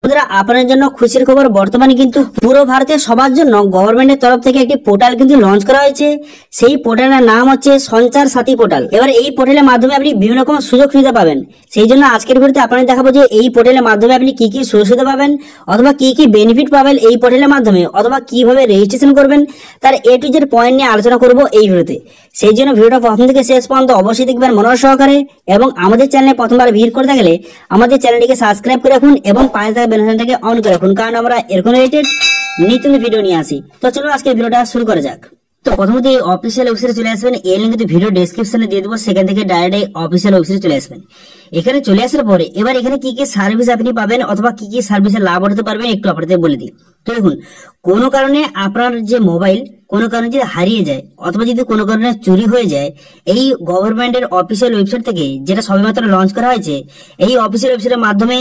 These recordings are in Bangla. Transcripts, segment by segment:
বন্ধুরা, আপনার জন্য খুশির খবর, বর্তমানে কিন্তু পুরো ভারতে সবার জন্য গভর্নমেন্টের তরফ থেকে একটি পোর্টাল কিন্তু লঞ্চ করা হয়েছে। সেই পোর্টালের নাম হচ্ছে সঞ্চার সাথী পোর্টাল। এবার এই পোর্টালের মাধ্যমে আপনি বিভিন্ন রকম সুযোগ সুবিধা পাবেন। সেই জন্য আজকের ভিডিওতে আপনাদের দেখাবো যে এই পোর্টালের মাধ্যমে আপনি কি কি সুযোগ সুবিধা পাবেন, অথবা কি কি বেনিফিট পাবেন এই পোর্টালের মাধ্যমে, অথবা কিভাবে রেজিস্ট্রেশন করবেন, তার এ টু জেড পয়েন্ট নিয়ে আলোচনা করব এই ভিডিওতে। সেই জন্য ভিডিওটা প্রথম থেকে শেষ পর্যন্ত অবশ্যই দেখবেন মনোযোগ সহকারে, এবং আমাদের চ্যানেলে প্রথমবার ভিজিট করতে গেলে আমাদের চ্যানেলটিকে সাবস্ক্রাইব করে রাখুন এবং পাশে থাকা বেল আইকনটাকে অন করে রাখুন, কারণ আমরা এরকম রিলেটেড নিত্য ভিডিও নিয়ে আসি। তো চলুন আজকে ভিডিওটা শুরু করা যাক। তো প্রথমত এই অফিসিয়াল ওয়েবসাইটে চলে আসবেন, এই লিঙ্ক কিন্তু ভিডিও ডেসক্রিপশনে দিয়ে দেবো, সেখান থেকে ডাইরেক্ট এই অফিসিয়াল ওয়েবসাইটে চলে আসবেন। এখানে চলে আসার পরে এবার এখানে কি কি সার্ভিস আপনি পাবেন, অথবা কি কি সার্ভিসের লাভ উঠাতে পারবেন একটু আপনাদের বলে দিই। তো দেখুন, কোনো কারণে আপনার যে মোবাইল কোনো কারণে যদি হারিয়ে যায়, অথবা যদি কোনো কারণে চুরি হয়ে যায়, এই গভর্নমেন্টের অফিসিয়াল ওয়েবসাইট থেকে, যেটা সবেমাত্র লঞ্চ করা হয়েছে, এই অফিসিয়াল ওয়েবসাইটের মাধ্যমে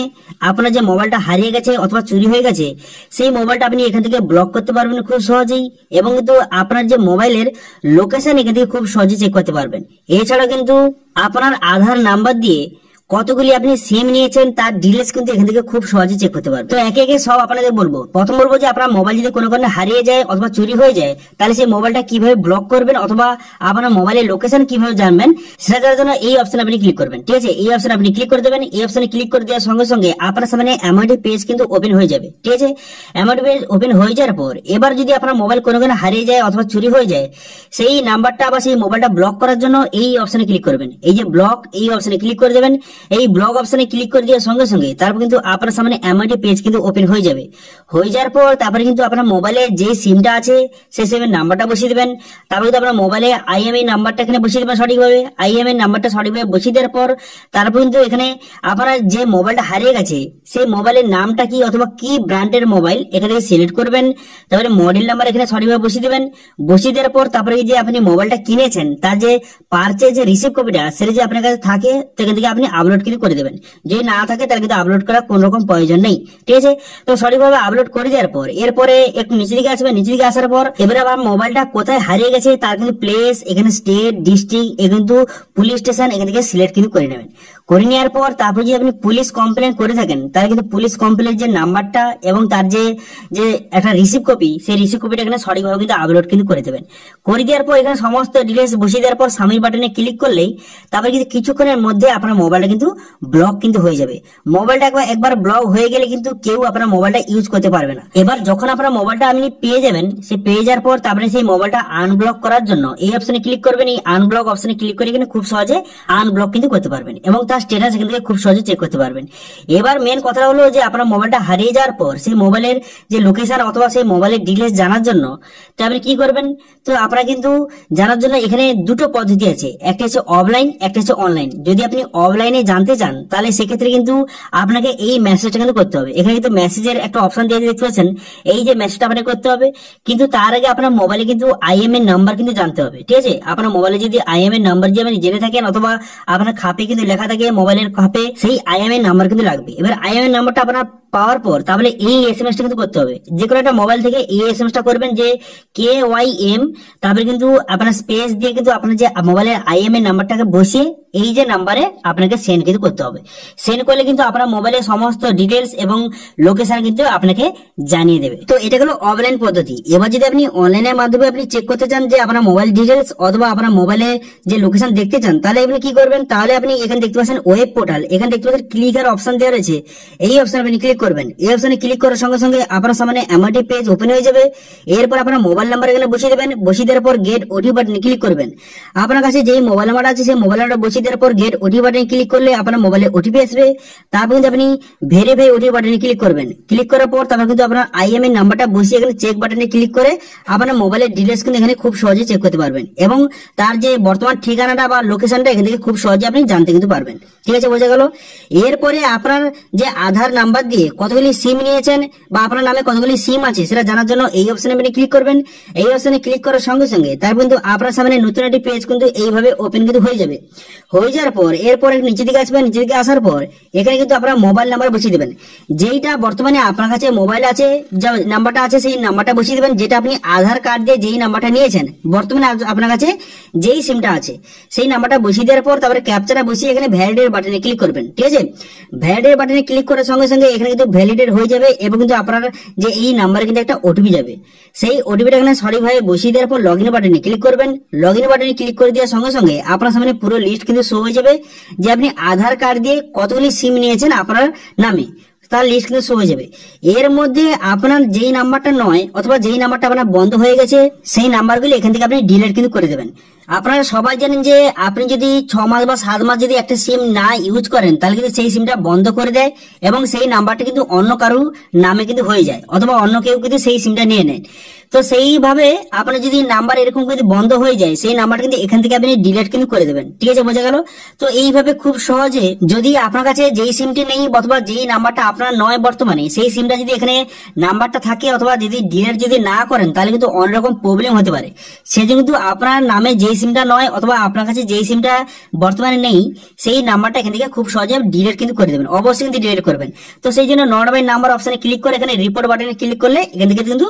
আপনার যে মোবাইলটা হারিয়ে গেছে অথবা চুরি হয়ে গেছে, সেই মোবাইলটা আপনি এখান থেকে ব্লক করতে পারবেন খুব সহজেই, এবং কিন্তু আপনার যে মোবাইলের লোকেশন এখান থেকে খুব সহজে চেক করতে পারবেন। এছাড়া কিন্তু আপনার আধার নাম্বার দিয়ে কতগুলি আপনি সিম নিয়েছেন তার ডিটেইলস কিন্তু এখান থেকে খুব সহজে চেক করতে পারবেন। তো একে একে সব আপনাদের বলবো। প্রথম বলবো যে আপনার মোবাইল যদি কোনো কারণে হারিয়ে যায় অথবা চুরি হয়ে যায়, তাহলে সেই মোবাইলটা কিভাবে ব্লক করবেন, অথবা আপনার মোবাইলের লোকেশন কিভাবে জানবেন, সেটা জানার জন্য এই অপশন আপনি ক্লিক করবেন। ঠিক আছে, এই অপশন আপনি ক্লিক করে দেবেন। এই অপশনে ক্লিক করে দেওয়ার সঙ্গে সঙ্গে আপনার সামনে এমআইডি পেজ কিন্তু ওপেন হয়ে যাবে। ঠিক আছে, এমআইডি পেজ ওপেন হয়ে যাওয়ার পর এবার যদি আপনার মোবাইল কোনো কারণে হারিয়ে যায় অথবা চুরি হয়ে যায়, সেই নাম্বারটা বা সেই মোবাইলটা ব্লক করার জন্য এই অপশনে ক্লিক করবেন। এই যে ব্লক, এই অপশনে ক্লিক করে দেবেন। এই ব্লক অপশনে ক্লিক করে দেওয়ার সঙ্গে সঙ্গে তারপর কিন্তু আপনার সামনে এমআইডি পেজ কিন্তু ওপেন হয়ে যাবে। হয়ে যাওয়ার পর তারপরে কিন্তু আপনার মোবাইলে যে সিমটা আছে সেই সিমের নাম্বারটা বসিয়ে দেবেন। তারপরে কিন্তু আপনার মোবাইলে আইএমআই নাম্বারটা এখানে বসিয়ে দেবেন সঠিকভাবে। আইএমআই নাম্বারটা সঠিকভাবে বসিয়ে দেওয়ার পর তারপর কিন্তু এখানে আপনার যে মোবাইলটা হারিয়ে গেছে সেই মোবাইলের নামটা কি অথবা কি ব্র্যান্ডের মোবাইল এখানে থেকে সিলেক্ট করবেন। তারপরে মডেল নাম্বার এখানে সঠিকভাবে বসিয়ে দেবেন। বসিয়ে দেওয়ার পর তারপরে যে আপনি মোবাইলটা কিনেছেন তার যে পারচেজ যে রিসিভ কপিটা সেটা যে আপনার কাছে থাকে সেখান থেকে আপনি আপলোড কিন্তু করে দেবেন। যদি না থাকে তাহলে কিন্তু আপলোড করার কোন রকম প্রয়োজন নেই। ঠিক আছে, তো সঠিকভাবে আপলোড করে দেওয়ার পর এরপরে একটু নিচের দিকে আসবেন। নিচের দিকে আসার পর এবারে আবার মোবাইলটা কোথায় হারিয়ে গেছে তার কিন্তু প্লেস, এখানে স্টেট, ডিস্ট্রিক্ট, এ কিন্তু পুলিশ স্টেশন এখান থেকে সিলেক্ট কিন্তু করে নেবেন। করে নেওয়ার পর তারপর যদি আপনি পুলিশ কমপ্লেন করে থাকেন তাহলে কিন্তু পুলিশ কমপ্লেনের যে নাম্বারটা এবং তার যে একটা রিসিভ কপি, সেই রিসিভ কপিটা এখানে সঠিকভাবে কিন্তু আপলোড কিন্তু করে দেবেন। করে দেওয়ার পর এখানে সমস্ত ডিটেলস বসিয়ে দেওয়ার পর সাবমিট বাটনে ক্লিক করলেই তারপরে কিন্তু কিছুক্ষণের মধ্যে আপনার মোবাইলটা কিন্তু ব্লক কিন্তু হয়ে যাবে। মোবাইলটা একবার ব্লক হয়ে গেলে কিন্তু কেউ আপনার মোবাইলটা ইউজ করতে পারবে না। এবার যখন আপনার মোবাইলটা আপনি পেয়ে যাবেন, সে পেয়ে যাওয়ার পর তারপরে সেই মোবাইলটা আনব্লক করার জন্য এই অপশনে ক্লিক করবেন। এই আনব্লক অপশনে ক্লিক করে কিন্তু খুব সহজে আনব্লক কিন্তু করতে পারবেন এবং তার স্ট্যাটাস এখান থেকে খুব সহজে চেক করতে পারবেন। এবার মেন কথা হলো যে আপনার মোবাইলটা হারিয়ে যাওয়ার পর সেই মোবাইলের যে লোকেশন অথবা সেই মোবাইলের ডিটেলস জানার জন্য তো আপনি কি করবেন। তো আপনারা কিন্তু জানার জন্য এখানে দুটো পদ্ধতি আছে, একটা হচ্ছে অফলাইন, একটা হচ্ছে অনলাইন। যদি আপনি অফলাইনে জানতে চান তাহলে সেক্ষেত্রে কিন্তু আপনাকে এই মেসেজটা কিন্তু করতে হবে। এখানে কিন্তু মেসেজের একটা অপশন দিয়ে দেখতে পাচ্ছেন, এই যে মেসেজটা আপনাকে করতে হবে। কিন্তু তার আগে আপনার মোবাইলে কিন্তু আইএমএই নাম্বার কিন্তু জানতে হবে। ঠিক আছে, আপনার মোবাইলে যদি আইএমএই নাম্বার যদি আপনি জেনে থাকেন অথবা আপনার খাপে কিন্তু লেখা থাকে মোবাইলের খাপে, সেই আইএমএই নাম্বার কিন্তু লাগবে। এবার আইএমএই নাম্বারটা আপনার পাওয়ার পর তাহলে এই এসএমএসটা কিন্তু করতে হবে। যে কোনো একটা মোবাইল থেকে এই এসএমএসটা করবেন যে KYM, তারপরে কিন্তু আপনার স্পেস দিয়ে কিন্তু আপনার যে মোবাইলের আইএমএই নাম্বারটাকে বসিয়ে এই যে নাম্বারে আপনাকে সেন্ড কিন্তু করতে হবে। সেন্ড করলে কিন্তু আপনার মোবাইলের সমস্ত ডিটেলস এবং লোকেশন কিন্তু আপনাকে জানিয়ে দেবে। তো এটা হলো অফলাইন পদ্ধতি। এবার যদি আপনি অনলাইনের মাধ্যমে আপনি চেক করতে চান যে আপনার মোবাইল ডিটেলস অথবা আপনার মোবাইলে যে লোকেশন দেখতে চান, তাহলে আপনি কি করবেন, তাহলে আপনি এখানে দেখতে পাচ্ছেন ওয়েব পোর্টাল, এখানে দেখতে পাচ্ছেন ক্লিকার অপশন দেওয়া রয়েছে। এই অপশন আপনি ক্লিক করবেন। এই অপশনে ক্লিক করার সঙ্গে সঙ্গে আপনার সামনে এমআইডি পেজ ওপেন হয়ে যাবে। এরপর আপনার মোবাইল নাম্বার এখানে বসিয়ে দেবেন। বসিয়ে দেওয়ার পর গেট ওটিপি বাটনে ক্লিক করবেন। আপনার কাছে যে মোবাইল নাম্বার আছে সেই মোবাইল নাম্বার বসিয়ে দেওয়ার পর গেট ওটিপি বাটনে ক্লিক করলে আপনার মোবাইলে ওটিপি আসবে। তারপর কিন্তু আপনি ভেরিফাই ওটিপি বাটনে ক্লিক করবেন। ক্লিক করার পর তারপর কিন্তু আপনার আইএমএই নাম্বারটা বসিয়ে এখানে চেক বাটনে ক্লিক করে আপনার মোবাইলের ডিটেলস কিন্তু এখানে খুব সহজে চেক করতে পারবেন এবং তার যে বর্তমান ঠিকানাটা বা লোকেশনটা এখান থেকে খুব সহজে আপনি জানতে কিন্তু পারবেন। ঠিক আছে, বোঝা গেল। এরপরে আপনার যে আধার নাম্বার দিয়ে কতগুলি সিম নিয়েছেন বা আপনার নামে কতগুলি সিম আছে সেটা জানার জন্য এই অপশনে আপনি ক্লিক করবেন। এই অপশনে ক্লিক করার সঙ্গে সঙ্গে তারপর কিন্তু আপনার সামনে নতুন একটি পেজ কিন্তু এইভাবে ওপেন কিন্তু হয়ে যাবে। হয়ে যাওয়ার পর এরপরে নিচে দিকে নিচের দিকে আসবেন, নিচের দিকে আসার পর এখানে কিন্তু আপনারা মোবাইল নাম্বার বসিয়ে দেবেন। যেইটা বর্তমানে আপনার কাছে মোবাইল আছে, যে নাম্বারটা আছে সেই নাম্বারটা বসিয়ে দেবেন, যেটা আপনি আধার কার্ড দিয়ে যেই নাম্বারটা নিয়েছেন, বর্তমানে আপনার কাছে যেই সিমটা আছে সেই নাম্বারটা বসিয়ে দেওয়ার পর তারপরে ক্যাপচাটা বসিয়ে এখানে ভ্যালিডেট বাটনে ক্লিক করবেন। ঠিক আছে, ভ্যালিডেট বাটনে ক্লিক করার সঙ্গে সঙ্গে এখানে কিন্তু ভ্যালিডেট হয়ে যাবে এবং কিন্তু আপনার যে এই নাম্বারে কিন্তু একটা ওটিপি যাবে। সেই ওটিপিটা এখানে সঠিকভাবে বসিয়ে দেওয়ার পর লগইন বাটনে ক্লিক করবেন। লগইন বাটনে ক্লিক করে দেওয়ার সঙ্গে সঙ্গে আপনার সামনে পুরো লিস্ট কিন্তু শো হয়ে যাবে যে আপনি আধার কার্ড দিয়ে কতগুলি সিম নিয়েছেন আপনার নামে, তার লিস্ট কিন্তু শো হয়ে যাবে। এর মধ্যে আপনার যেই নাম্বারটা নয় অথবা যেই নাম্বারটা আপনার বন্ধ হয়ে গেছে সেই নাম্বারগুলি এখান থেকে আপনি ডিলিট কিন্তু করে দেবেন। আপনারা সবাই জানেন যে আপনি যদি 6 মাস বা 7 মাস যদি একটা সিম না ইউজ করেন তাহলে কিন্তু সেই সিমটা বন্ধ করে দেয় এবং সেই নাম্বারটা কিন্তু অন্য কারো নামে কিন্তু হয়ে যায় অথবা অন্য কেউ কিন্তু সেই সিমটা নিয়ে নেয়। তো সেইভাবে আপনার যদি নাম্বার এরকম যদি বন্ধ হয়ে যায় সেই নাম্বারটা কিন্তু এখান থেকে আপনি ডিলিট কিন্তু করে দেবেন। ঠিক আছে, বোঝা গেল? তো এইভাবে খুব সহজে যদি আপনার কাছে যেই সিমটি নেই অথবা যেই নাম্বারটা আপনার নয় বর্তমানে সেই সিমটা যদি এখানে নাম্বারটা থাকে অথবা যদি ডিলিট যদি না করেন তাহলে কিন্তু অন্যরকম প্রবলেম হতে পারে। সেই জন্য কিন্তু আপনার নামে যেই সিমটা নয় অথবা আপনার কাছে যেই সিমটা বর্তমানে নেই সেই নাম্বারটা এখান থেকে খুব সহজে ডিলিট কিন্তু করে দেবেন, অবশ্যই কিন্তু ডিলিট করবেন। তো সেই জন্য নট বাই নাম্বার অপশনে ক্লিক করে এখানে রিপোর্ট বাটনে ক্লিক করলে এখান থেকে কিন্তু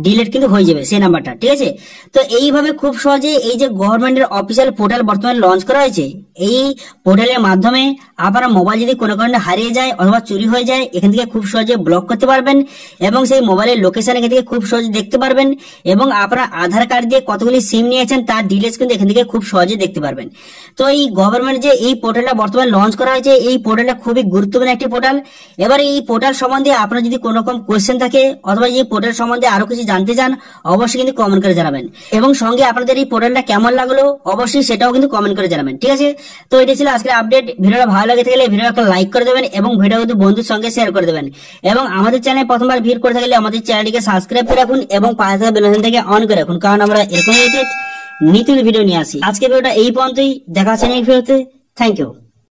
ডিলিট কিন্তু হয়ে যাবে সেই নাম্বারটা। ঠিক আছে, তো এইভাবে খুব সহজে এই যে গভর্নমেন্টের অফিসিয়াল পোর্টাল বর্তমানে লঞ্চ করা হয়েছে, এই পোর্টালের মাধ্যমে আপনার মোবাইল যদি কোনো কারণে হারিয়ে যায় অথবা চুরি হয়ে যায় এখান থেকে খুব সহজে ব্লক করতে পারবেন এবং সেই মোবাইলের লোকেশন এখান থেকে খুব সহজে দেখতে পারবেন এবং আপনার আধার কার্ড দিয়ে কতগুলি সিম নিয়েছেন তার ডিটেলস কিন্তু এখান থেকে খুব সহজে দেখতে পারবেন। তো এই গভর্নমেন্ট যে এই পোর্টালটা বর্তমানে লঞ্চ করা হয়েছে এই পোর্টালটা খুবই গুরুত্বপূর্ণ একটি পোর্টাল। এবার এই পোর্টাল সম্বন্ধে আপনার যদি কোনো রকম কোয়েশ্চেন থাকে অথবা এই পোর্টাল সম্বন্ধে আরো কিছু জানতে চান অবশ্যই কিন্তু কমেন্ট করে জানাবেন এবং সঙ্গে আপনাদের এই পোর্টালটা কেমন লাগলো অবশ্যই সেটাও কিন্তু কমেন্ট করে জানাবেন। ঠিক আছে, তো এটা ছিল আজকের আপডেট। ভিডিওটা ভালো লাগে থাকলে ভিডিওটা একটা লাইক করে দেবেন এবং ভিডিও কিন্তু বন্ধুর সঙ্গে শেয়ার করে দেবেন এবং আমাদের চ্যানেলে প্রথমবার ভিজিট করে থাকলে আমাদের চ্যানেলটিকে সাবস্ক্রাইব করে রাখুন এবং পাশে থাকা বেল আইকনটাকে অন করে রাখুন, কারণ আমরা এরকম নিত্য ভিডিও নিয়ে আসি। আজকে ভিডিওটা এই পর্যন্তই, দেখা হচ্ছে নেক্সট ভিডিওতে। Thank you.